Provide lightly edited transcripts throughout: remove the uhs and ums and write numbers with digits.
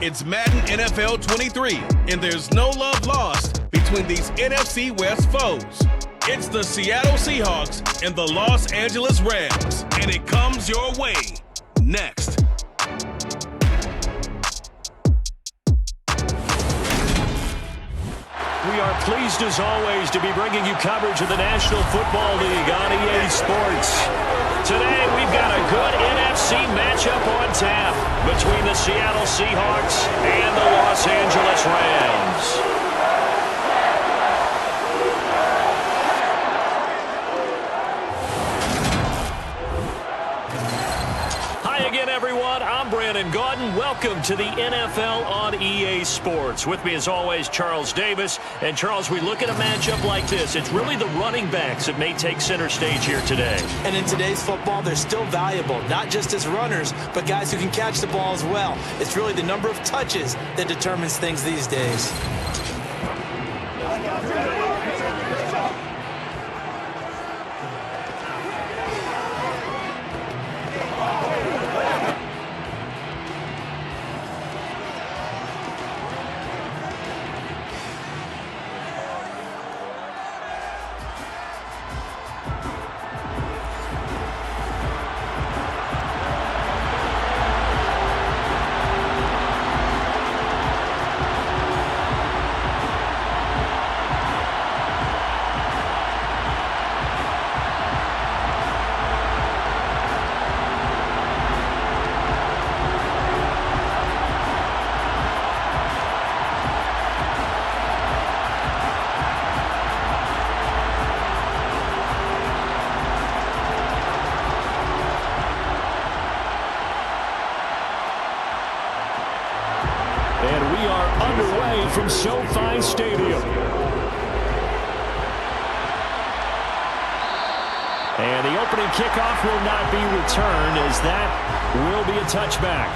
It's Madden NFL 23, and there's no love lost between these NFC West foes. It's the Seattle Seahawks and the Los Angeles Rams, and it comes your way next. We are pleased as always to be bringing you coverage of the National Football League on EA Sports. Today we've got a good NFC matchup on tap between the Seattle Seahawks and the Los Angeles Rams. Everyone, I'm Brandon Gaudin. Welcome to the NFL on EA Sports. With me as always, Charles Davis. And Charles, we look at a matchup like this. It's really the running backs that may take center stage here today. And in today's football, they're still valuable, not just as runners, but guys who can catch the ball as well. It's really the number of touches that determines things these days. And we are underway from SoFi Stadium. And the opening kickoff will not be returned, as that will be a touchback.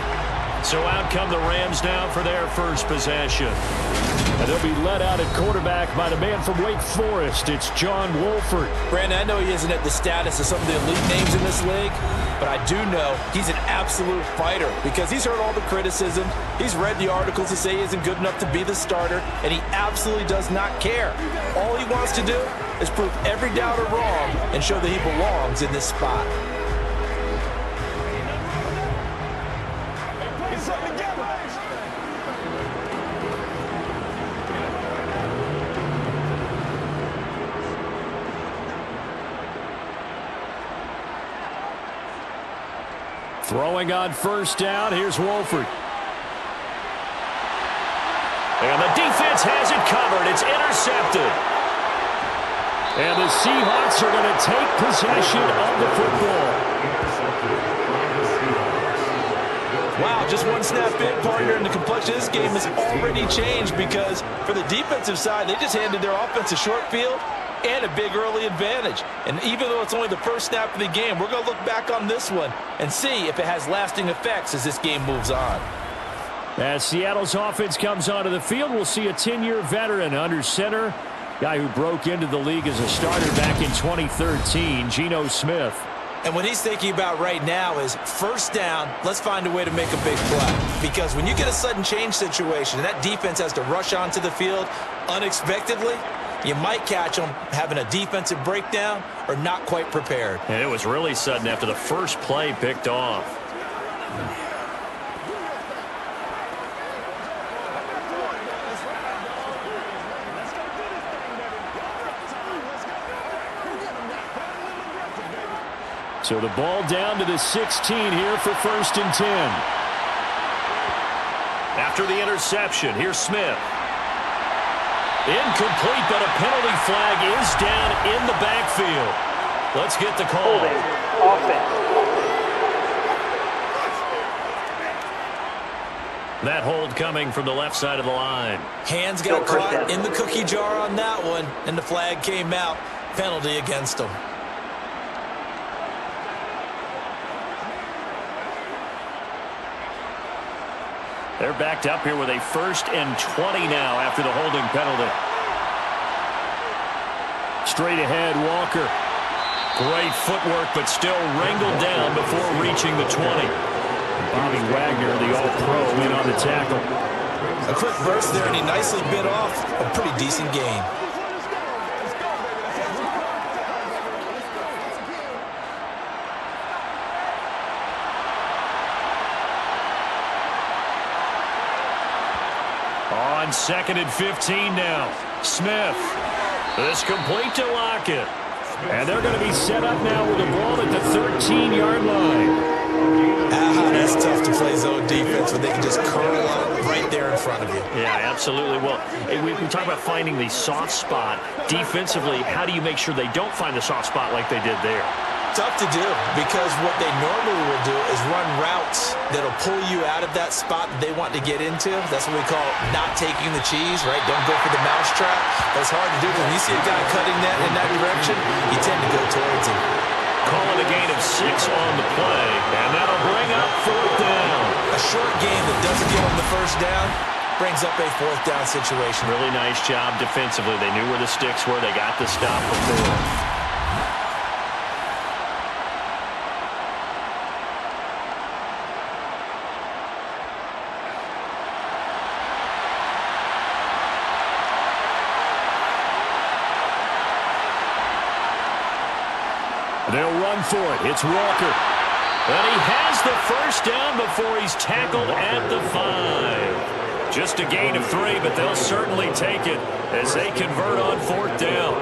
So out come the Rams now for their first possession. And they'll be led out at quarterback by the man from Wake Forest. It's John Wolford. Brandon, I know he isn't at the status of some of the elite names in this league, but I do know he's an absolute fighter because he's heard all the criticism. He's read the articles that say he isn't good enough to be the starter, and he absolutely does not care. All he wants to do is prove every doubter wrong and show that he belongs in this spot. Throwing on first down, here's Wolford. And the defense has it covered. It's intercepted. And the Seahawks are going to take possession of the football. Wow, just one snap in, partner, and the complexion of this game has already changed because for the defensive side, they just handed their offense a short field and a big early advantage. And even though it's only the first snap of the game, we're going to look back on this one and see if it has lasting effects as this game moves on. As Seattle's offense comes onto the field, we'll see a 10-year veteran under center, guy who broke into the league as a starter back in 2013, Geno Smith. And what he's thinking about right now is first down, let's find a way to make a big play. Because when you get a sudden change situation and that defense has to rush onto the field unexpectedly, you might catch them having a defensive breakdown or not quite prepared. And it was really sudden after the first play picked off. So the ball down to the 16 here for 1st and 10. After the interception, here's Smith. Incomplete, but a penalty flag is down in the backfield. Let's get the call. That hold coming from the left side of the line. Hands got caught in the cookie jar on that one, and the flag came out. Penalty against them. They're backed up here with a 1st and 20 now after the holding penalty. Straight ahead, Walker. Great footwork, but still wrangled down before reaching the 20. Bobby Wagner, the All-Pro, in on the tackle. A quick burst there, and he nicely bit off a pretty decent gain. On 2nd and 15 now. Smith. This complete to Lockett. And they're going to be set up now with the ball at the 13-yard line. That's tough to play zone defense when they can just curl up right there in front of you. Yeah, absolutely. Well, we talk about finding the soft spot. Defensively, how do you make sure they don't find the soft spot like they did there? Tough to do, because what they normally will do is run routes that'll pull you out of that spot that they want to get into. That's what we call not taking the cheese, right? Don't go for the mousetrap. That's hard to do, because when you see a guy cutting that in that direction, you tend to go towards him. Calling a gain of 6 on the play, and that'll bring up 4th down. A short gain that doesn't get on the first down brings up a 4th down situation. Really nice job defensively. They knew where the sticks were. They got the stop before. They'll run for it. It's Walker. And he has the first down before he's tackled at the 5. Just a gain of 3, but they'll certainly take it as they convert on 4th down.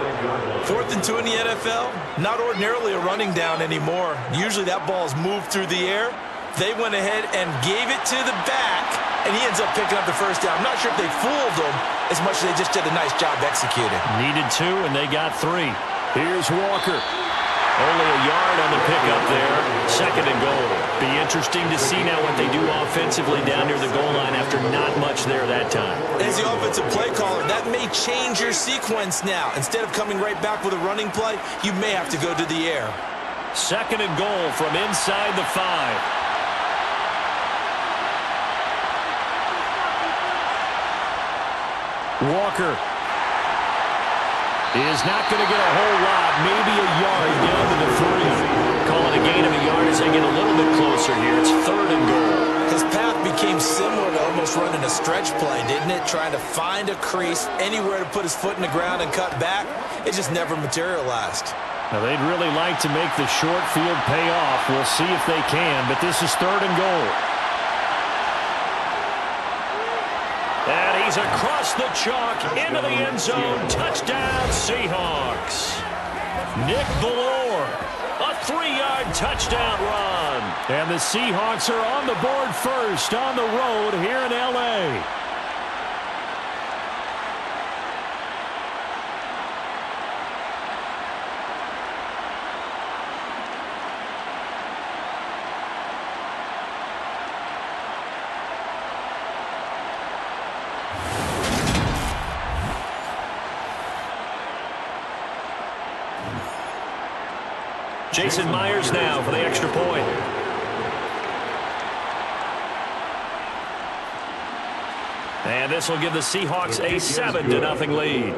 4th and 2 in the NFL, not ordinarily a running down anymore. Usually that ball is moved through the air. They went ahead and gave it to the back, and he ends up picking up the first down. I'm not sure if they fooled him as much as they just did a nice job executing. Needed 2, and they got 3. Here's Walker. Only a yard on the pickup there. 2nd and goal. Be interesting to see now what they do offensively down near the goal line after not much there that time. As the offensive play caller, that may change your sequence now. Instead of coming right back with a running play, you may have to go to the air. 2nd and goal from inside the 5. Walker is not going to get a whole lot, maybe a yard down to the 3. Calling a gain of a yard as they get a little bit closer here. It's 3rd and goal. His path became similar to almost running a stretch play, didn't it? Trying to find a crease, anywhere to put his foot in the ground and cut back. It just never materialized. Now, they'd really like to make the short field pay off. We'll see if they can, but this is 3rd and goal. And he's across the chalk into the end zone. Touchdown, Seahawks. Nick Ballore, a 3-yard touchdown run. And the Seahawks are on the board first on the road here in L.A. Jason Myers now for the extra point. And this will give the Seahawks a 7-0 lead.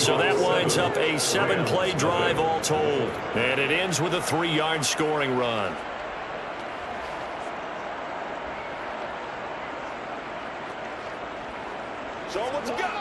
So that winds up a 7-play drive all told. And it ends with a 3-yard scoring run. So what's it got?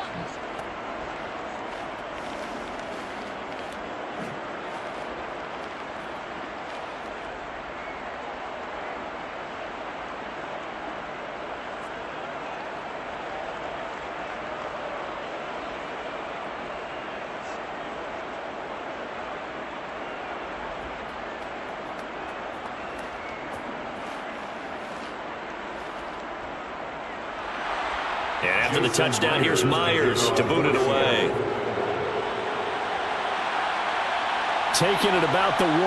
And after the touchdown, here's Myers to boot it away. Taking it about the 1.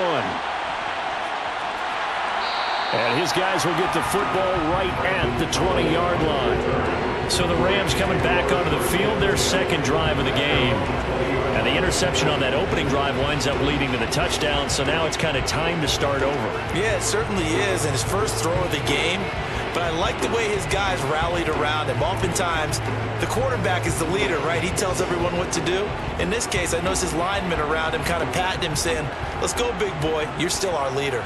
And his guys will get the football right at the 20-yard line. So the Rams coming back onto the field, their second drive of the game. And the interception on that opening drive winds up leading to the touchdown, so now it's kind of time to start over. Yeah, it certainly is, and his first throw of the game. But I like the way his guys rallied around him. Oftentimes, the quarterback is the leader, right? He tells everyone what to do. In this case, I noticed his linemen around him kind of patting him, saying, let's go, big boy. You're still our leader.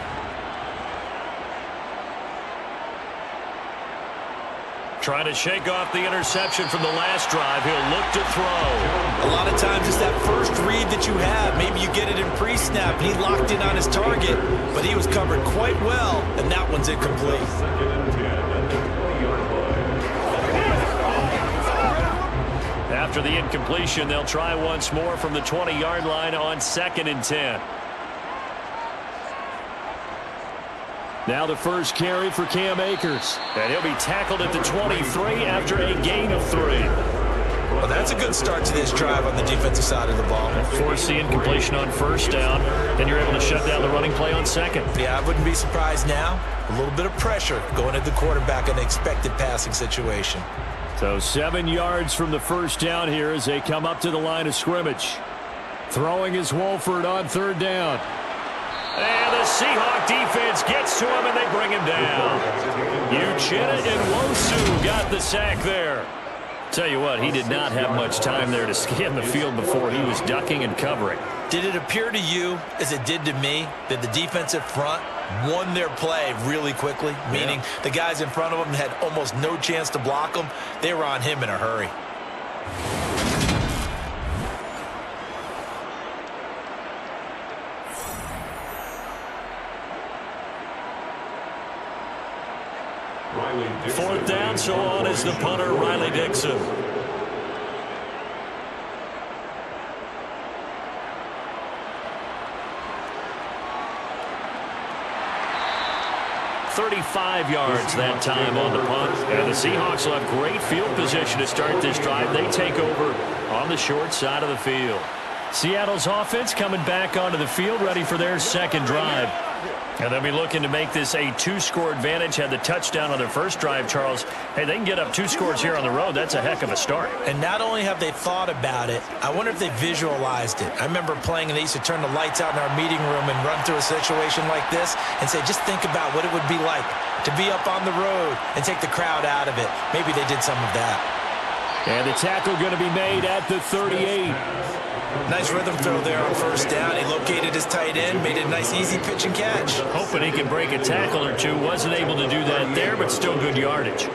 Trying to shake off the interception from the last drive. He'll look to throw. A lot of times it's that first read that you have. Maybe you get it in pre-snap, and he locked in on his target, but he was covered quite well, and that one's incomplete. After the incompletion, they'll try once more from the 20-yard line on 2nd and 10. Now the first carry for Cam Akers. And he'll be tackled at the 23 after a gain of 3. Well, that's a good start to this drive on the defensive side of the ball. Force the incompletion on 1st down. Then you're able to shut down the running play on 2nd. Yeah, I wouldn't be surprised now. A little bit of pressure going at the quarterback in an expected passing situation. So 7 yards from the 1st down here as they come up to the line of scrimmage. Throwing is Wolford on 3rd down. And the Seahawk defense gets to him, and they bring him down. Uchenna and Wosu got the sack there. Tell you what, he did not have much time there to scan the field before he was ducking and covering. Did it appear to you, as it did to me, that the defensive front won their play really quickly? Meaning the guys in front of them had almost no chance to block him. They were on him in a hurry. Fourth down, so on is the punter, Riley Dixon. "35 yards that time on the punt. And the Seahawks will have great field position to start this drive. They take over on the short side of the field. Seattle's offense coming back onto the field, ready for their 2nd drive. And they'll be looking to make this a 2-score advantage. Had the touchdown on their first drive, Charles. Hey, they can get up 2 scores here on the road. That's a heck of a start. And not only have they thought about it, I wonder if they visualized it. I remember playing, and they used to turn the lights out in our meeting room and run through a situation like this and say, just think about what it would be like to be up on the road and take the crowd out of it. Maybe they did some of that. And the tackle going to be made at the 38. Nice rhythm throw there on 1st down. He located his tight end, made it a nice easy pitch and catch. Hoping he can break a tackle or two. Wasn't able to do that there, but still good yardage.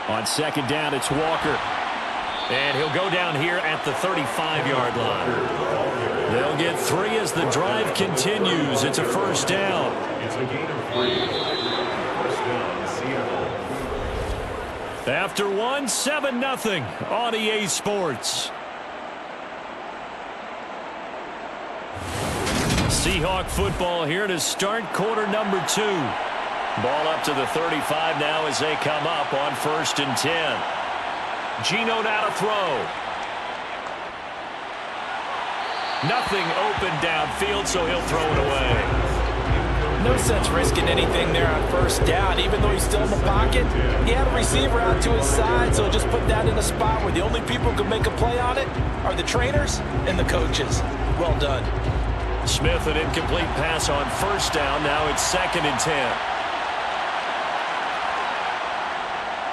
On 2nd down, it's Walker. And he'll go down here at the 35-yard line. They'll get 3 as the drive continues. It's a 1st down. After 1, 7-0 on EA Sports. Seahawk football here to start quarter number 2. Ball up to the 35 now as they come up on 1st and 10. Geno now to throw. Nothing open downfield, so he'll throw it away. No sense risking anything there on 1st down, even though he's still in the pocket. He had a receiver out to his side, so just put that in a spot where the only people who can make a play on it are the trainers and the coaches. Well done. Smith, an incomplete pass on 1st down. Now it's 2nd and 10.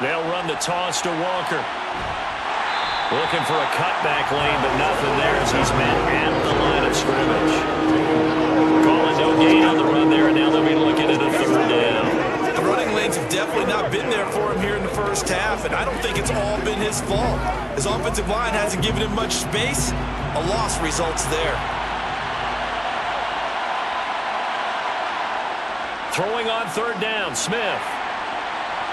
They'll run the toss to Walker. Looking for a cutback lane, but nothing there as he's met at the line of scrimmage. Calling no gain on the run there, and now they'll be looking at a 3rd down. The running lanes have definitely not been there for him here in the 1st half, and I don't think it's all been his fault. His offensive line hasn't given him much space. A loss results there. Throwing on 3rd down, Smith.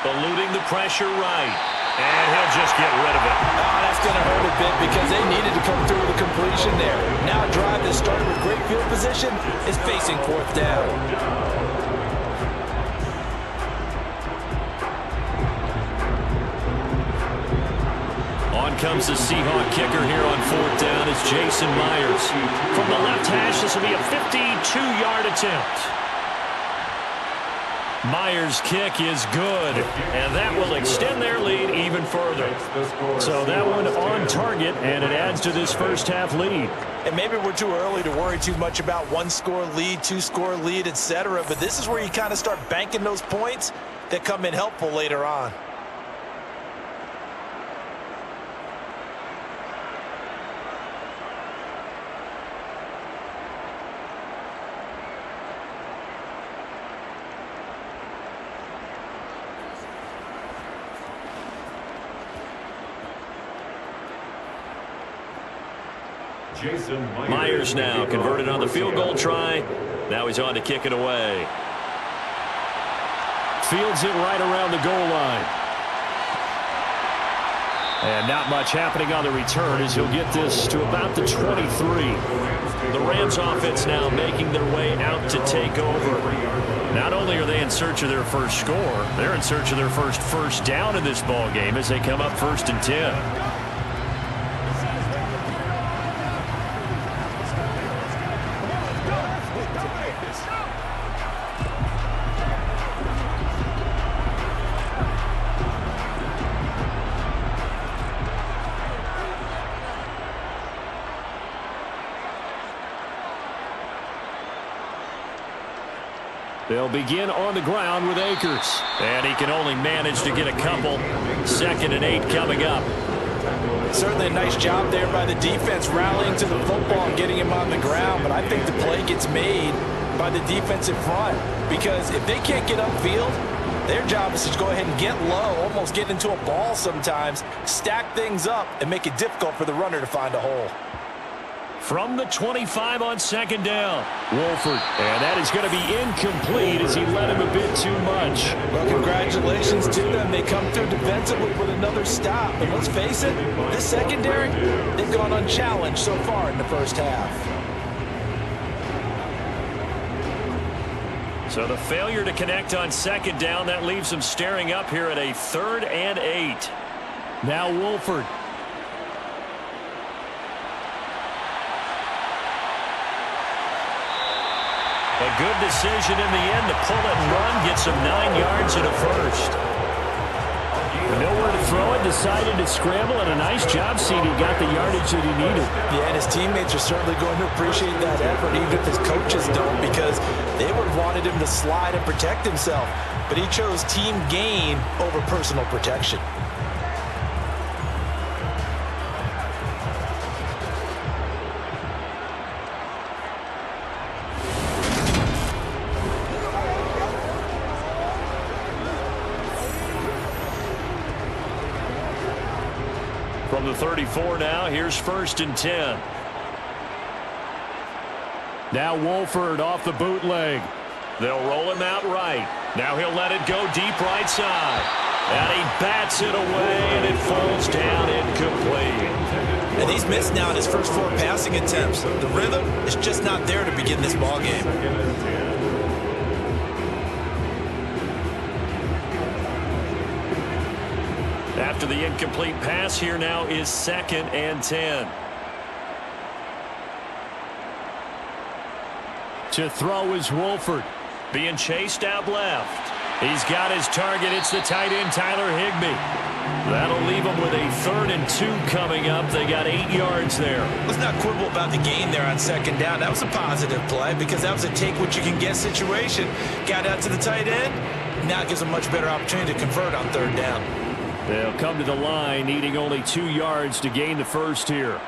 Eluding the pressure right. And he'll just get rid of it. Oh, that's going to hurt a bit because they needed to come through with a completion there. Now a drive that started with great field position is facing 4th down. On comes the Seahawk kicker here on 4th down. It's Jason Myers. From the left hash, this will be a 52-yard attempt. Myers' kick is good, and that will extend their lead even further. So that one on target, and it adds to this 1st half lead. And maybe we're too early to worry too much about 1-score lead, 2-score lead, etc. But this is where you kind of start banking those points that come in helpful later on. Myers now converted on the field goal try. Now he's on to kick it away. Fields it right around the goal line. And not much happening on the return as he'll get this to about the 23. The Rams offense now making their way out to take over. Not only are they in search of their first score, they're in search of their first down in this ball game as they come up 1st and 10. They'll begin on the ground with Akers. And he can only manage to get a couple. 2nd and 8 coming up. Certainly a nice job there by the defense rallying to the football and getting him on the ground. But I think the play gets made by the defensive front. Because if they can't get upfield, their job is to go ahead and get low, almost get into a ball sometimes, stack things up, and make it difficult for the runner to find a hole. From the 25 on 2nd down, Wolford. And that is going to be incomplete as he led him a bit too much. Well, congratulations to them. They come through defensively with another stop. And let's face it, this secondary, they've gone unchallenged so far in the first half. So the failure to connect on 2nd down, that leaves them staring up here at a 3rd and 8. Now Wolford. A good decision in the end to pull it and run, gets him 9 yards and a first. Nowhere to throw it, decided to scramble, and a nice job seeing he got the yardage that he needed. Yeah, and his teammates are certainly going to appreciate that effort, even if his coaches don't, because they would have wanted him to slide and protect himself. But he chose team gain over personal protection. From the 34 now, here's 1st and 10. Now Wolford off the bootleg. They'll roll him out right. Now he'll let it go deep right side. And he bats it away, and it falls down incomplete. And he's missed now in his first 4 passing attempts. The rhythm is just not there to begin this ball game. After the incomplete pass, here now is 2nd and 10. To throw is Wolford. Being chased out left. He's got his target. It's the tight end, Tyler Higbee. That'll leave him with a 3rd and 2 coming up. They got 8 yards there. Let's not quibble about the gain there on 2nd down. That was a positive play because that was a take-what-you-can-get situation. Got out to the tight end. Now it gives a much better opportunity to convert on 3rd down. They'll come to the line, needing only 2 yards to gain the first here.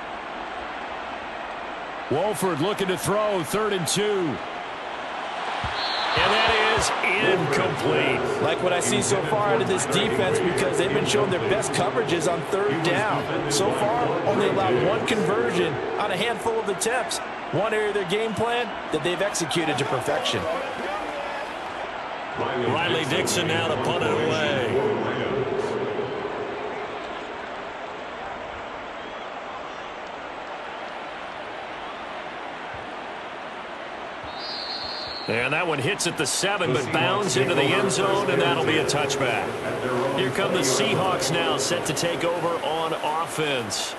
Wolford looking to throw, 3rd and 2. And that is incomplete. Like what I see so far out of this defense because they've been showing their best coverages on 3rd down. So far, only allowed 1 conversion on a handful of attempts. One area of their game plan that they've executed to perfection. Riley Dixon now to punt it away. And that one hits at the 7, but bounds into the end zone, and that'll be a touchback. Here come the Seahawks now, set to take over on offense.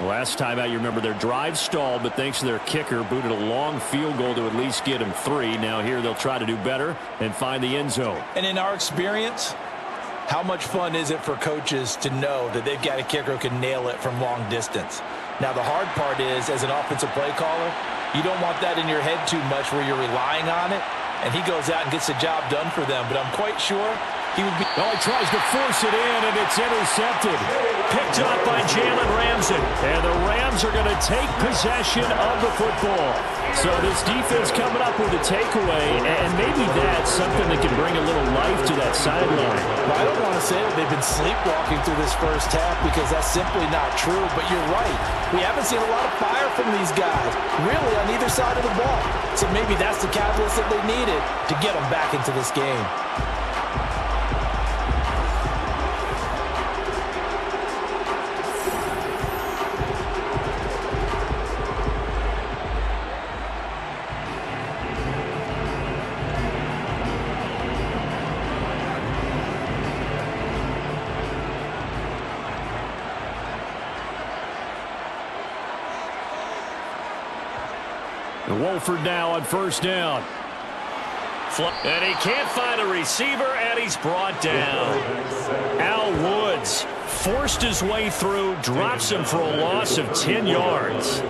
Last time out, you remember their drive stalled, but thanks to their kicker, booted a long field goal to at least get him 3. Now here they'll try to do better and find the end zone. And in our experience, how much fun is it for coaches to know that they've got a kicker who can nail it from long distance? Now the hard part is, as an offensive play caller, you don't want that in your head too much where you're relying on it, and he goes out and gets the job done for them. But I'm quite sure he would be... Oh, he tries to force it in, and it's intercepted. Picked up by Jalen Ramsey. And the Rams are going to take possession of the football. So this defense coming up with a takeaway, and maybe that's something that can bring a little life to that sideline. Well, I don't want to say that they've been sleepwalking through this first half because that's simply not true, but you're right. We haven't seen a lot of fire from these guys, really, on either side of the ball. So maybe that's the catalyst that they needed to get them back into this game. Wolford now on first down. And he can't find a receiver, and he's brought down. Al Woods forced his way through, drops him for a loss of 10 yards.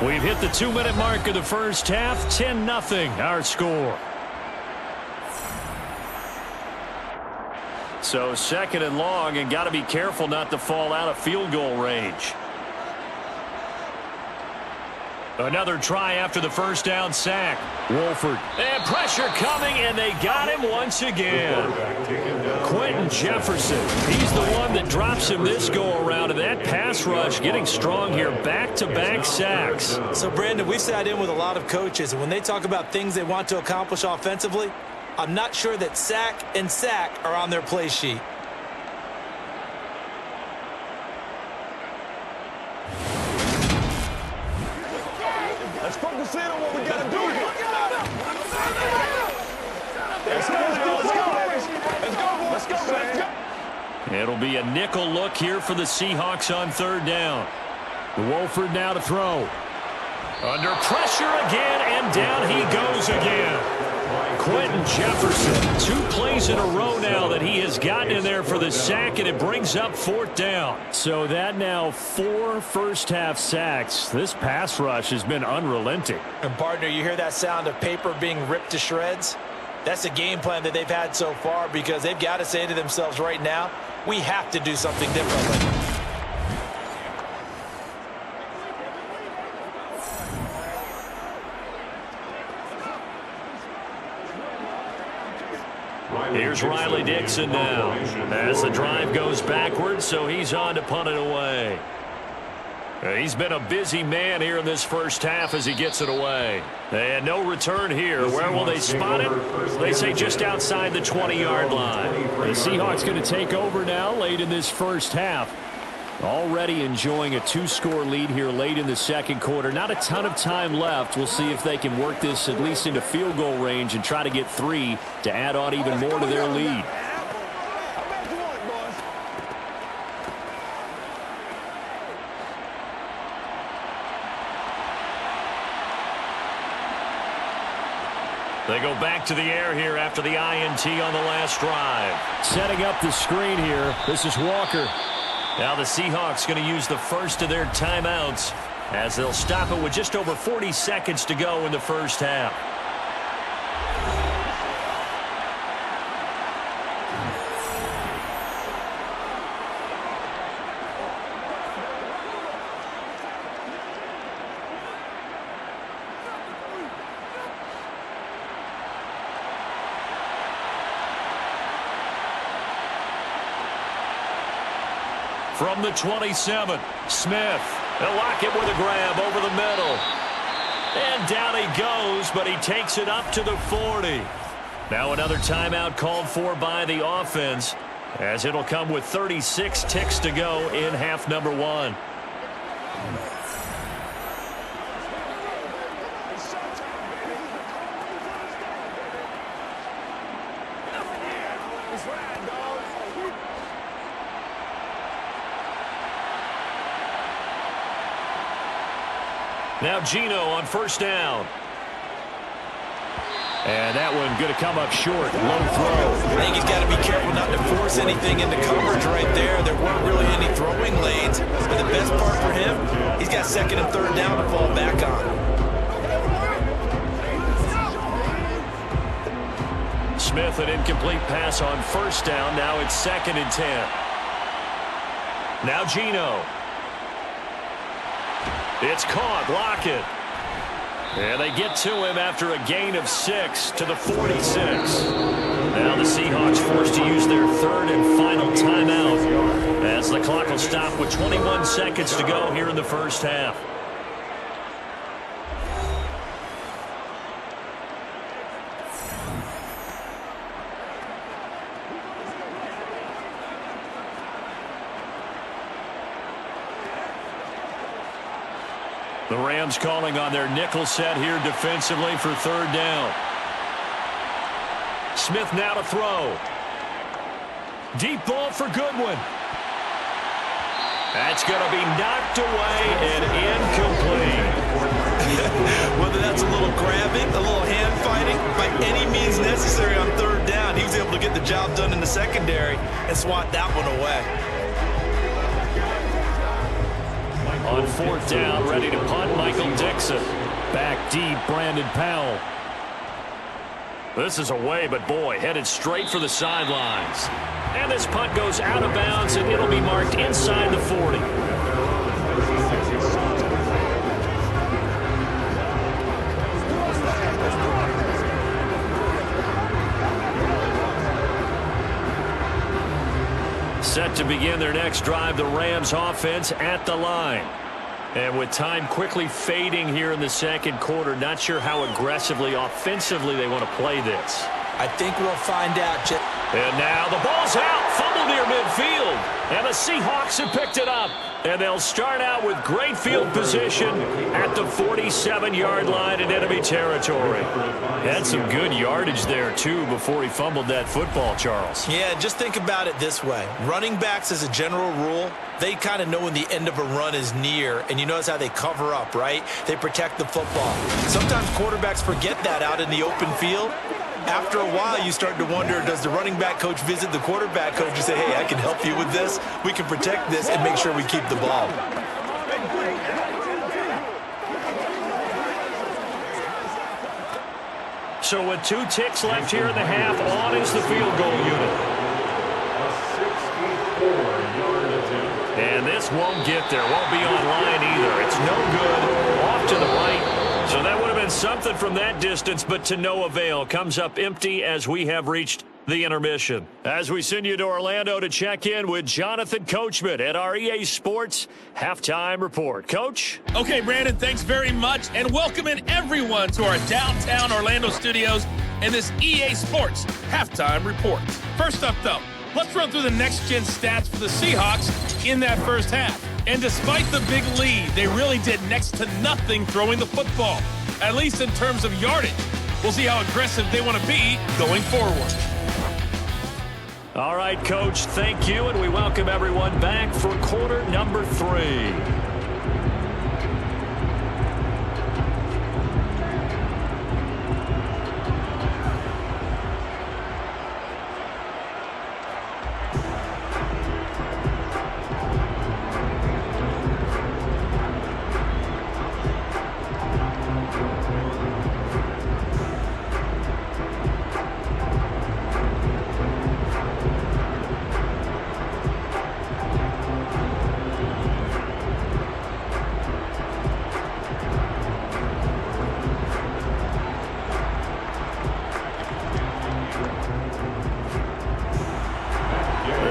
We've hit the 2-minute mark of the first half. 10-0 our score. So second and long, and got to be careful not to fall out of field goal range. Another try after the first down sack. Wolford. And pressure coming, and they got him once again. Quentin Jefferson. He's the one that drops him this go-around, and that pass rush getting strong here. Back-to-back sacks. So, Brandon, we sat in with a lot of coaches, and when they talk about things they want to accomplish offensively, I'm not sure that sack and sack are on their play sheet. Let's focus in on what we got to do here. Let's go, let's go. It'll be a nickel look here for the Seahawks on third down. Wolford now to throw. Under pressure again, and down he goes again. Quentin Jefferson, 2 plays in a row now that he has gotten in there for the sack, and it brings up fourth down. So that now 4 first-half sacks. This pass rush has been unrelenting. And, partner, you hear that sound of paper being ripped to shreds? That's the game plan that they've had so far because they've got to say to themselves right now, we have to do something differently. Here's Riley Dixon now as the drive goes backwards, so he's on to punt it away. He's been a busy man here in this first half as he gets it away. And no return here. Where will they spot it? They say just outside the 20-yard line. The Seahawks going to take over now late in this first half. Already enjoying a 2-score lead here late in the second quarter. Not a ton of time left. We'll see if they can work this at least into field goal range and try to get 3 to add on even more to their lead. They go back to the air here after the INT on the last drive. Setting up the screen here. This is Walker. Now the Seahawks going to use the first of their timeouts as they'll stop it with just over 40 seconds to go in the first half. From the 27, Smith. They'll lock it with a grab over the middle. And down he goes, but he takes it up to the 40. Now another timeout called for by the offense, as it'll come with 36 ticks to go in half number 1. Now Gino on first down. And that one going to come up short. Low throw. I think he's got to be careful not to force anything into coverage right there. There weren't really any throwing lanes. But the best part for him, he's got second and third down to fall back on. Smith, an incomplete pass on first down. Now it's 2nd and 10. Now Geno. It's caught. Lockett. And they get to him after a gain of 6 to the 46. Now the Seahawks forced to use their third and final timeout as the clock will stop with 21 seconds to go here in the first half. The Rams calling on their nickel set here defensively for third down. Smith now to throw. Deep ball for Goodwin. That's going to be knocked away and incomplete. Whether that's a little grabbing, a little hand fighting, by any means necessary on third down, he was able to get the job done in the secondary and swat that one away. On fourth down, ready to punt, Michael Dixon. Back deep, Brandon Powell. This is away, but boy, headed straight for the sidelines. And this punt goes out of bounds, and it'll be marked inside the 40. Set to begin their next drive, the Rams offense at the line. And with time quickly fading here in the second quarter, not sure how aggressively, offensively they want to play this. I think we'll find out. And now the ball's out, fumble near midfield. And the Seahawks have picked it up. And they'll start out with great field position at the 47-yard line in enemy territory. Had some good yardage there, too, before he fumbled that football, Charles. Yeah, just think about it this way. Running backs, as a general rule, they kind of know when the end of a run is near, and you notice how they cover up, right? They protect the football. Sometimes quarterbacks forget that out in the open field. After a while, you start to wonder, does the running back coach visit the quarterback coach and say, hey, I can help you with this. We can protect this and make sure we keep the ball. So with 2 ticks left here in the half, on is the field goal unit. And this won't get there. Won't be online either. It's no good. Off to the right. So that would have been something from that distance, but to no avail. Comes up empty as we have reached the intermission. As we send you to Orlando to check in with Jonathan Coachman at our EA Sports Halftime Report. Coach? Okay, Brandon, thanks very much, and welcome in everyone to our downtown Orlando studios and this EA Sports Halftime Report. First up, though, let's run through the next-gen stats for the Seahawks in that first half. And despite the big lead, they really did next to nothing throwing the football, at least in terms of yardage. We'll see how aggressive they want to be going forward. All right, Coach, thank you, and we welcome everyone back for quarter number 3.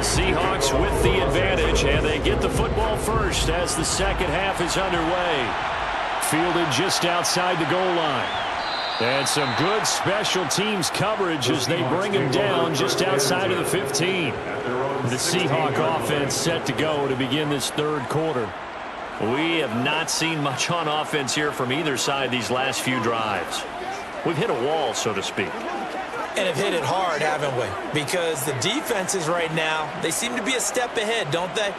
Seahawks with the advantage, and they get the football first as the second half is underway. Fielded just outside the goal line. And some good special teams coverage as they bring him down just outside of the 15. The Seahawk offense set to go to begin this third quarter. We have not seen much on offense here from either side these last few drives. We've hit a wall, so to speak. And have hit it hard, haven't we? Because the defenses right now, they seem to be a step ahead, don't they?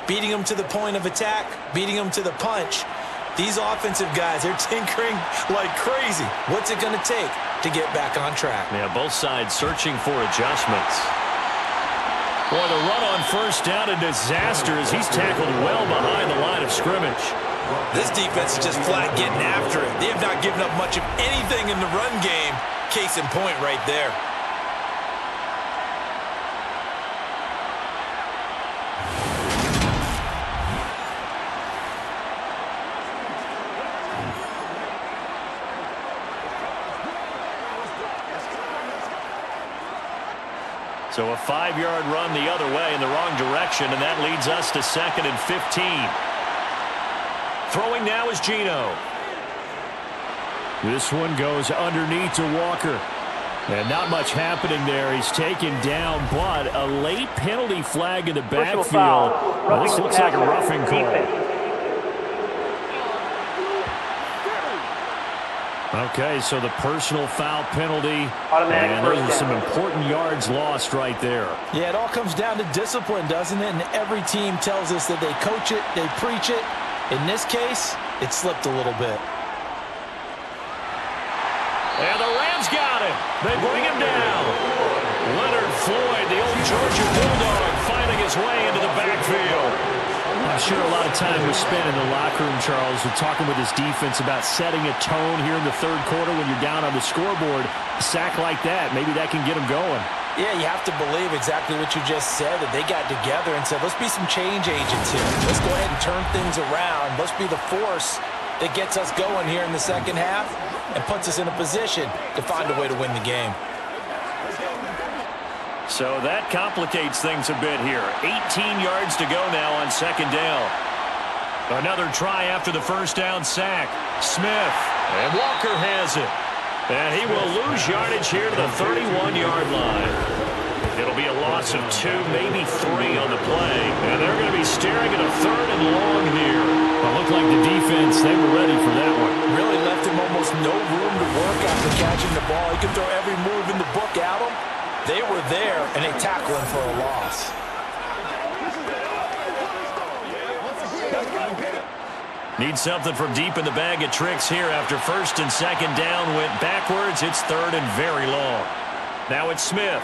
Beating them to the point of attack, beating them to the punch. These offensive guys, they're tinkering like crazy. What's it going to take to get back on track? Yeah, both sides searching for adjustments. Boy, the run on first down, a disaster as he's tackled well behind the line of scrimmage. This defense is just flat getting after it. They have not given up much of anything in the run game. Case in point right there. So a 5-yard run the other way in the wrong direction, and that leads us to 2nd and 15. Throwing now is Geno. This one goes underneath to Walker. And not much happening there. He's taken down, but a late penalty flag in the backfield. Well, this looks like a roughing call. Okay, so the personal foul penalty, and those are some important yards lost right there. Yeah, it all comes down to discipline, doesn't it? And every team tells us that they coach it, they preach it. In this case, it slipped a little bit. And the Rams got him. They bring him down. Leonard Floyd, the old Georgia Bulldog, finding his way into the backfield. I'm sure a lot of time was spent in the locker room, Charles, with talking with his defense about setting a tone here in the third quarter when you're down on the scoreboard. A sack like that, maybe that can get him going. Yeah, you have to believe exactly what you just said, that they got together and said, let's be some change agents here. Let's go ahead and turn things around. Let's be the force that gets us going here in the second half and puts us in a position to find a way to win the game. So that complicates things a bit here. 18 yards to go now on second down. Another try after the first down sack. Smith, and Walker has it. And he will lose yardage here to the 31-yard line. It'll be a loss of 2, maybe 3 on the play. And they're going to be staring at a 3rd and long here. It looked like the defense, they were ready for that one. Really left him almost no room to work after catching the ball. He could throw every move in the book at him. They were there, and they tackle him for a loss. Need something from deep in the bag of tricks here after first and second down went backwards. It's 3rd and very long. Now it's Smith.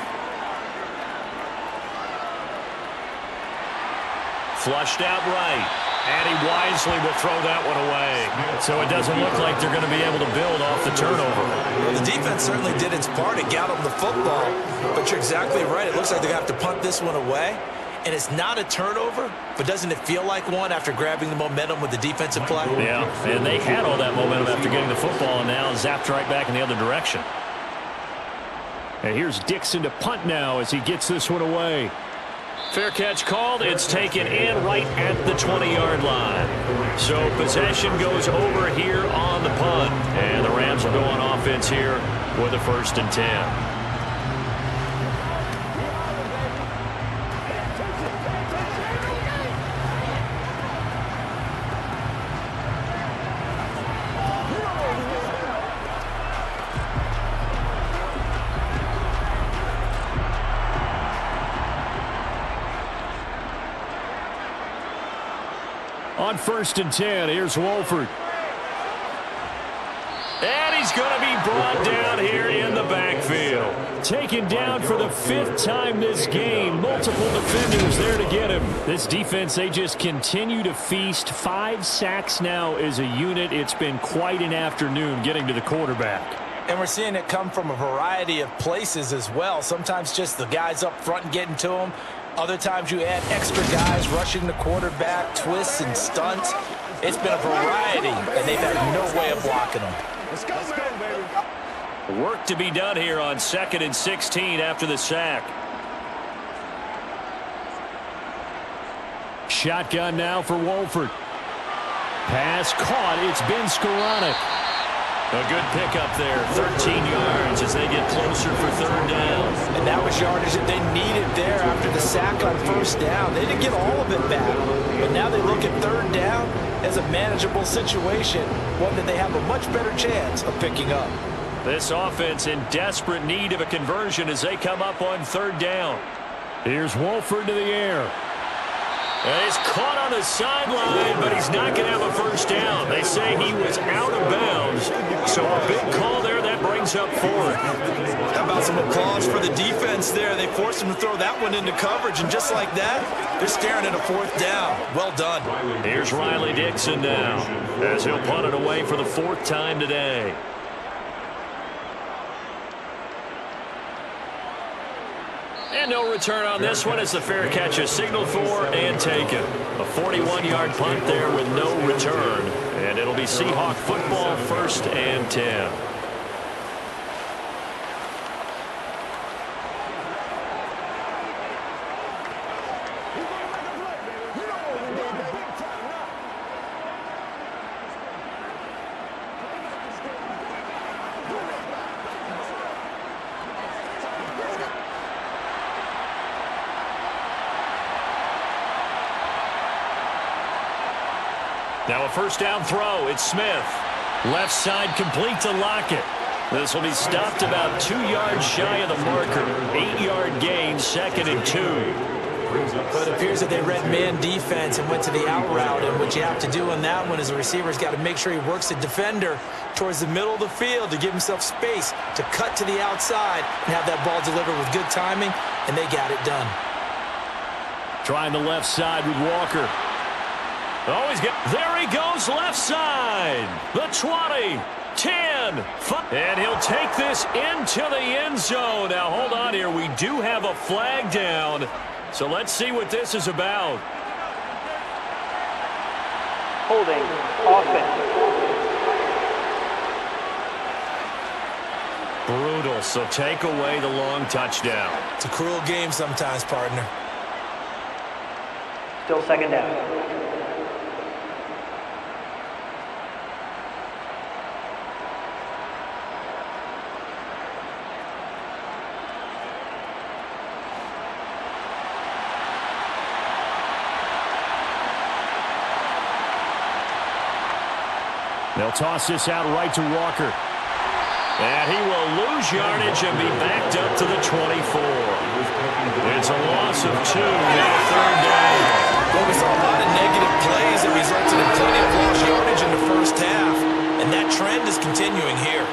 Flushed out right. And he wisely will throw that one away. So it doesn't look like they're going to be able to build off the turnover. Well, the defense certainly did its part. It got them the football. But you're exactly right. It looks like they're going to have to punt this one away. And it's not a turnover, but doesn't it feel like one after grabbing the momentum with the defensive play? Yeah, and they had all that momentum after getting the football and now zapped right back in the other direction. And here's Dixon to punt now as he gets this one away. Fair catch called. It's taken in right at the 20-yard line. So possession goes over here on the punt. And the Rams will go on offense here with a 1st and 10. On 1st and 10, here's Wolford. And he's going to be brought down here in the backfield. Taken down for the 5th time this game. Multiple defenders there to get him. This defense, they just continue to feast. 5 sacks now as a unit. It's been quite an afternoon getting to the quarterback. And we're seeing it come from a variety of places as well. Sometimes just the guys up front and getting to him. Other times you add extra guys rushing the quarterback, twists and stunts. It's been a variety, and they've had no way of blocking them. Let's go, baby. Work to be done here on 2nd and 16 after the sack. Shotgun now for Wolford. Pass caught. It's Ben Skoranek. A good pickup there, 13 yards as they get closer for 3rd down. And that was yardage that they needed there after the sack on 1st down. They didn't get all of it back, but now they look at 3rd down as a manageable situation, one that they have a much better chance of picking up. This offense in desperate need of a conversion as they come up on 3rd down. Here's Wolford to the air. And he's caught on the sideline, but he's not going to have a first down. They say he was out of bounds. So a big call there that brings up fourth. How about some applause for the defense there? They forced him to throw that one into coverage, and just like that, they're staring at a fourth down. Well done. Here's Riley Dixon now, as he'll punt it away for the fourth time today. And no return on this one as the fair catch is signaled for and taken. A 41-yard punt there with no return. And it'll be Seahawk football, 1st and 10. Now a first down throw. It's Smith. Left side complete to Lockett. This will be stopped about 2 yards shy of the marker. 8-yard gain, 2nd and 2. But it appears that they read man defense and went to the out route. And what you have to do on that one is the receiver's got to make sure he works the defender towards the middle of the field to give himself space to cut to the outside and have that ball delivered with good timing. And they got it done. Trying the left side with Walker. Oh, there he goes, left side. The 20, 10, 5. And he'll take this into the end zone. Now, hold on here. We do have a flag down. So let's see what this is about. Holding, offense. Brutal, so take away the long touchdown. It's a cruel game sometimes, partner. Still 2nd down. They'll toss this out right to Walker. And he will lose yardage and be backed up to the 24. It's a loss of 2. Now 3rd down. Well, we saw a lot of negative plays that resulted in plenty of lost yardage in the first half. And that trend is continuing here.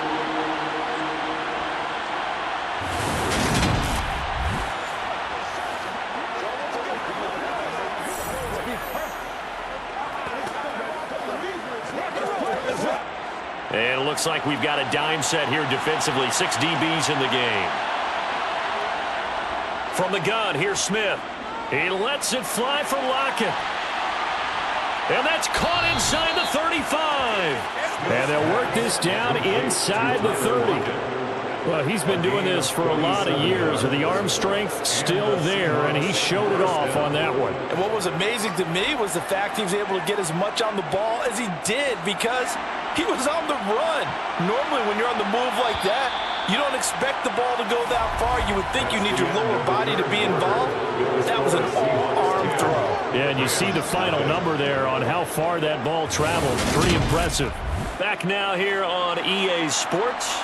And it looks like we've got a dime set here defensively. 6 DBs in the game. From the gun, here's Smith. He lets it fly for Lockett. And that's caught inside the 35. And they'll work this down inside the 30. Well, he's been doing this for a lot of years. The arm strength still there, and he showed it off on that one. And what was amazing to me was the fact he was able to get as much on the ball as he did because he was on the run. Normally, when you're on the move like that, you don't expect the ball to go that far. You would think you need your lower body to be involved. That was an all-arm throw. Yeah, and you see the final number there on how far that ball traveled. Pretty impressive. Back now here on EA Sports.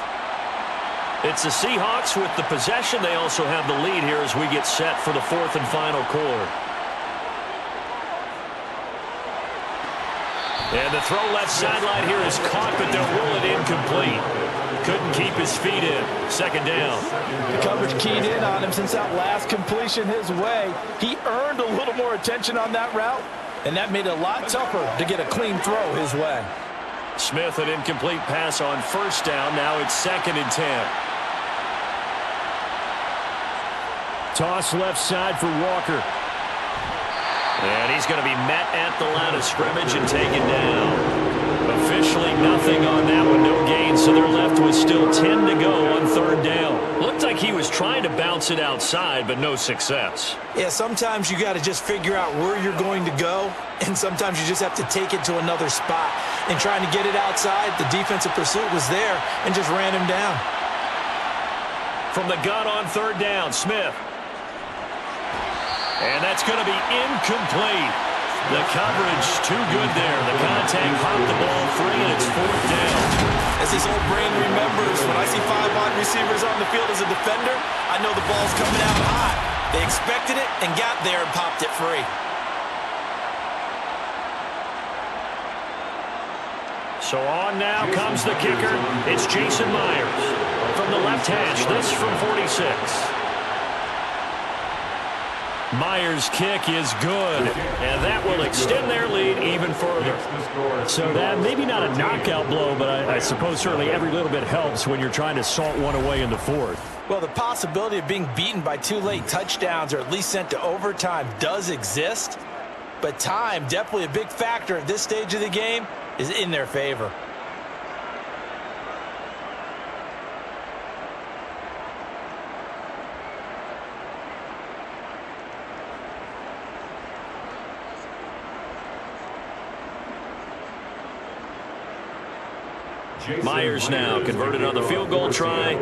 It's the Seahawks with the possession. They also have the lead here as we get set for the 4th and final quarter. And the throw left sideline here is caught, but they'll rule it incomplete. Couldn't keep his feet in. 2nd down. The coverage keyed in on him since that last completion his way. He earned a little more attention on that route, and that made it a lot tougher to get a clean throw his way. Smith, an incomplete pass on 1st down. Now it's 2nd and 10. Toss left side for Walker. And he's going to be met at the line of scrimmage and taken down. Officially nothing on that one, no gain, so they're left with still 10 to go on 3rd down. Looked like he was trying to bounce it outside, but no success. Yeah, sometimes you got to just figure out where you're going to go, and sometimes you just have to take it to another spot. And trying to get it outside, the defensive pursuit was there and just ran him down. From the gun on 3rd down, Smith. And that's going to be incomplete. The coverage too good there. The contact popped the ball free, and it's 4th down. As his old brain remembers, when I see 5 wide receivers on the field as a defender, I know the ball's coming out hot. They expected it and got there and popped it free. So on now comes the kicker. It's Jason Myers. From the left hash, this from 46. Myers' kick is good, and that will extend their lead even further. So that maybe not a knockout blow, but I suppose certainly every little bit helps when you're trying to salt one away in the fourth. Well, the possibility of being beaten by 2 late touchdowns or at least sent to overtime does exist, but time, definitely a big factor at this stage of the game, is in their favor. Myers now converted on the field goal try.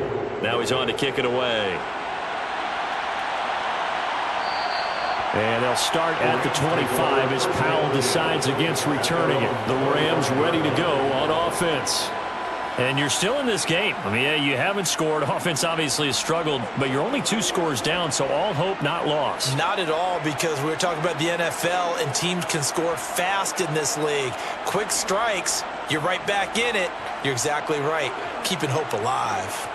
Now he's on to kick it away. And they'll start at the 25 as Powell decides against returning it. The Rams ready to go on offense. And you're still in this game. I mean, yeah, you haven't scored. Offense obviously has struggled, but you're only 2 scores down, so all hope not lost. Not at all, because we were talking about the NFL, and teams can score fast in this league. Quick strikes, you're right back in it. You're exactly right. Keeping hope alive.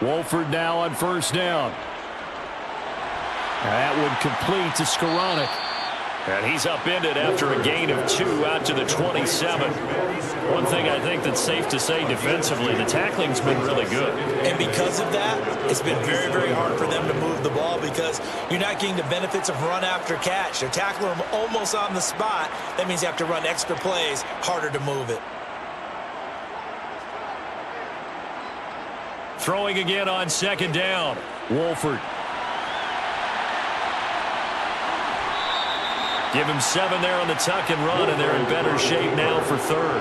Wolford now on first down. That would complete to Skoranek. And he's upended after a gain of 2 out to the 27. One thing I think that's safe to say defensively, the tackling's been really good. And because of that, it's been very, very hard for them to move the ball because you're not getting the benefits of run after catch. They're tackling them almost on the spot. That means you have to run extra plays, harder to move it. Throwing again on second down. Wolford. Give him 7 there on the tuck and run, and they're in better shape now for third.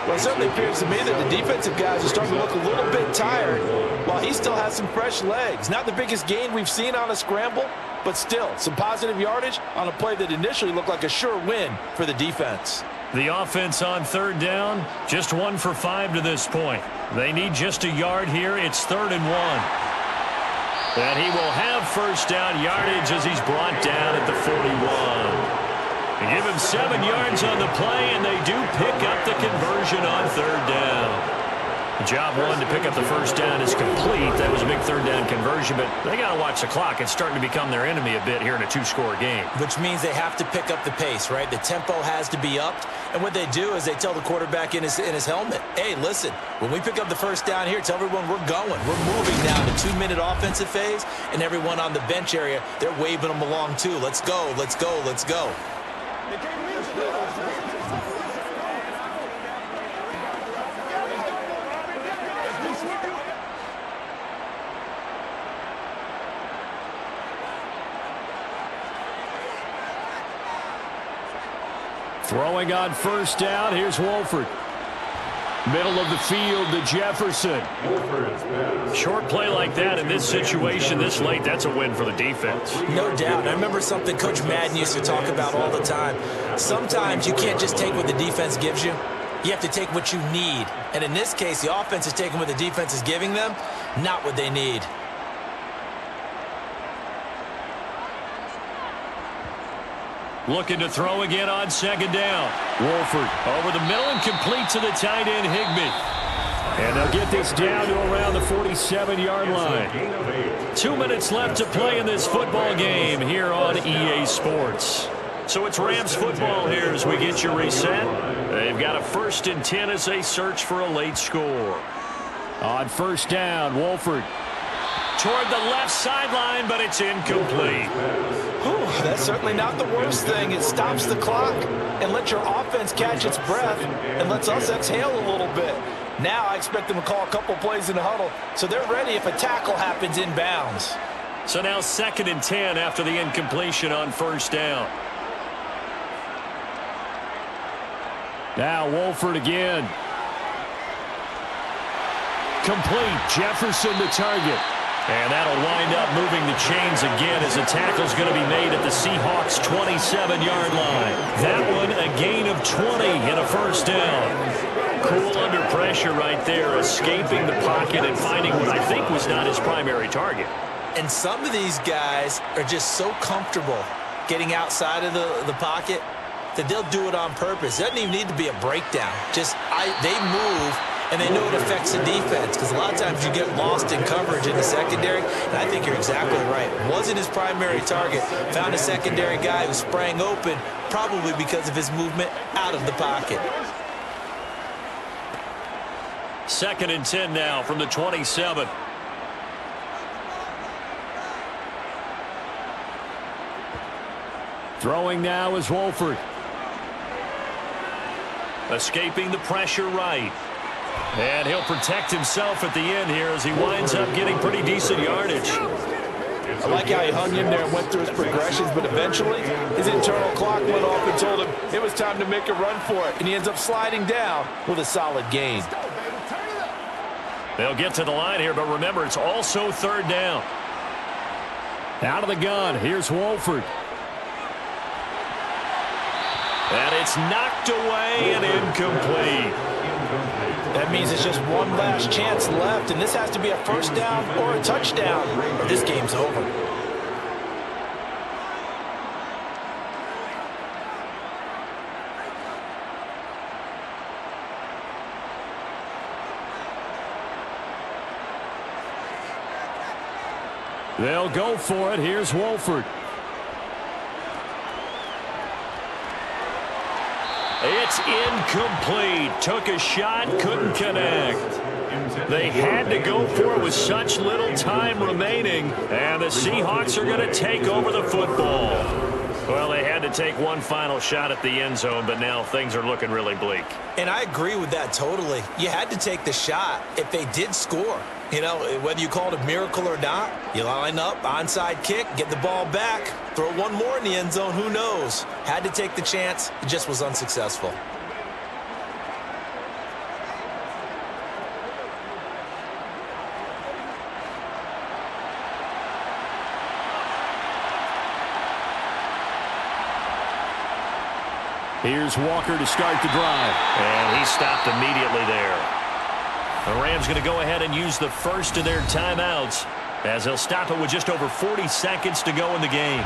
Well, it certainly appears to me that the defensive guys are starting to look a little bit tired while he still has some fresh legs. Not the biggest gain we've seen on a scramble, but still some positive yardage on a play that initially looked like a sure win for the defense. The offense on third down, just 1 for 5 to this point. They need just a yard here. It's 3rd and 1. And he will have first down yardage as he's brought down at the 41. They give him 7 yards on the play, and they do pick up the conversion on third down. Job 1 to pick up the first down is complete. That was a big third down conversion, but they got to watch the clock. It's starting to become their enemy a bit here in a 2-score game. Which means they have to pick up the pace, right? The tempo has to be upped. And what they do is they tell the quarterback in his helmet, hey, listen, when we pick up the first down here, tell everyone we're going. We're moving now to 2-minute offensive phase, and everyone on the bench area, they're waving them along too. Let's go, let's go, let's go. Throwing on first down, here's Wolford. Middle of the field to Jefferson. Short play like that in this situation this late, that's a win for the defense. No doubt. I remember something Coach Madden used to talk about all the time. Sometimes you can't just take what the defense gives you. You have to take what you need. And in this case, the offense is taking what the defense is giving them, not what they need. Looking to throw again on second down. Wolford over the middle and complete to the tight end, Higbee. And they'll get this down to around the 47-yard line. 2 minutes left to play in this football game here on EA Sports. So it's Rams football here as we get you reset. They've got a 1st and 10 as they search for a late score. On first down, Wolford. Toward the left sideline, but it's incomplete. Whew, that's certainly not the worst thing. It stops the clock and lets your offense catch its breath and lets us exhale a little bit. Now I expect them to call a couple plays in the huddle, so they're ready if a tackle happens inbounds. So now 2nd and 10 after the incompletion on first down. Now Wolford again. Complete. Jefferson the target. And that'll wind up moving the chains again as the tackle's going to be made at the Seahawks' 27-yard line. That one, a gain of 20 and a first down. cool under pressure right there, escaping the pocket and finding what I think was not his primary target. And some of these guys are just so comfortable getting outside of the pocket that they'll do it on purpose. It doesn't even need to be a breakdown. Just they move, and they know it affects the defense, because a lot of times you get lost in coverage in the secondary, and I think you're exactly right. Wasn't his primary target. Found a secondary guy who sprang open, probably because of his movement out of the pocket. 2nd and 10 now from the 27. Throwing now is Wolford. Escaping the pressure right. And he'll protect himself at the end here as he winds up getting pretty decent yardage. I like how he hung in there and went through his progressions, but eventually his internal clock went off and told him it was time to make a run for it, and he ends up sliding down with a solid gain. They'll get to the line here, but remember, it's also 3rd down. Out of the gun, here's Wolford. And it's knocked away and incomplete. That means it's just one last chance left, and this has to be a 1st down or a touchdown, or this game's over. They'll go for it. Here's Wolford. It's incomplete. Took a shot, couldn't connect. They had to go for it with such little time remaining, and the Seahawks are going to take over the football. Well, they had to take one final shot at the end zone, but now things are looking really bleak. And I agree with that totally. You had to take the shot if they did score. You know, whether you call it a miracle or not, you line up, onside kick, get the ball back, throw one more in the end zone, who knows? Had to take the chance, it just was unsuccessful. Here's Walker to start the drive. And he stopped immediately there. The Rams going to go ahead and use the first of their timeouts as they'll stop it with just over 40 seconds to go in the game.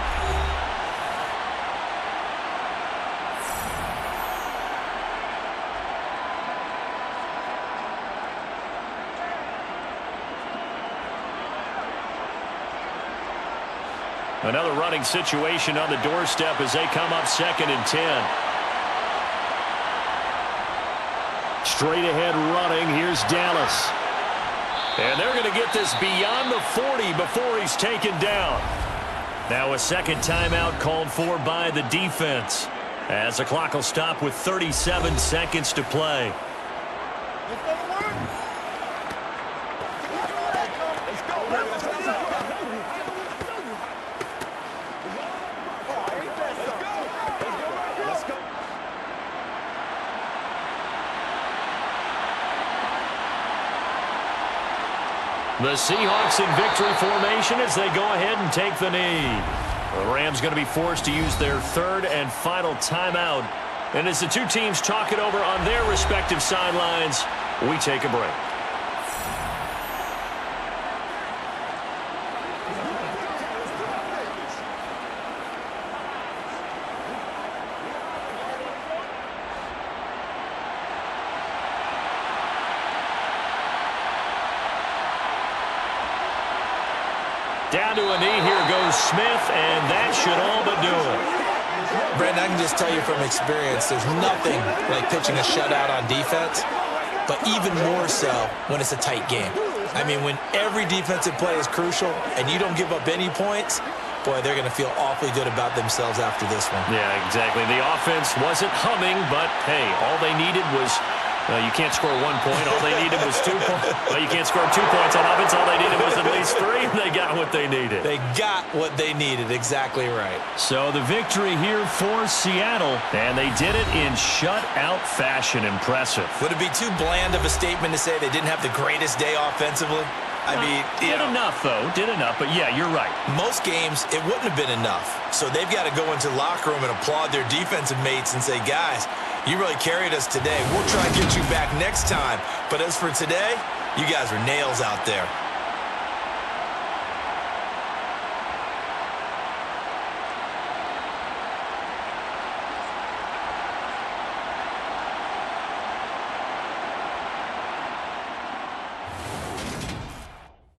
Another running situation on the doorstep as they come up 2nd and 10. Straight ahead running, here's Dallas. And they're going to get this beyond the 40 before he's taken down. Now a 2nd timeout called for by the defense, as the clock will stop with 37 seconds to play. The Seahawks in victory formation as they go ahead and take the knee. The Rams going to be forced to use their 3rd and final timeout. And as the two teams talk it over on their respective sidelines, we take a break. Down to a knee, here goes Smith, and that should all but do it. Brandon, I can just tell you from experience, there's nothing like pitching a shutout on defense, but even more so when it's a tight game. I mean, when every defensive play is crucial and you don't give up any points, boy, they're going to feel awfully good about themselves after this one. Yeah, exactly. The offense wasn't humming, but, hey, all they needed was you can't score 1 point. All they needed was 2 points. Well, you can't score 2 points on offense. All they needed was at least 3, and they got what they needed. They got what they needed. Exactly right. So the victory here for Seattle, and they did it in shutout fashion. Impressive. Would it be too bland of a statement to say they didn't have the greatest day offensively? I mean, did enough, though. Did enough, but yeah, you're right. Most games, it wouldn't have been enough. So they've got to go into the locker room and applaud their defensive mates and say, guys, You really carried us today. We'll try and get you back next time. But as for today, you guys are nails out there.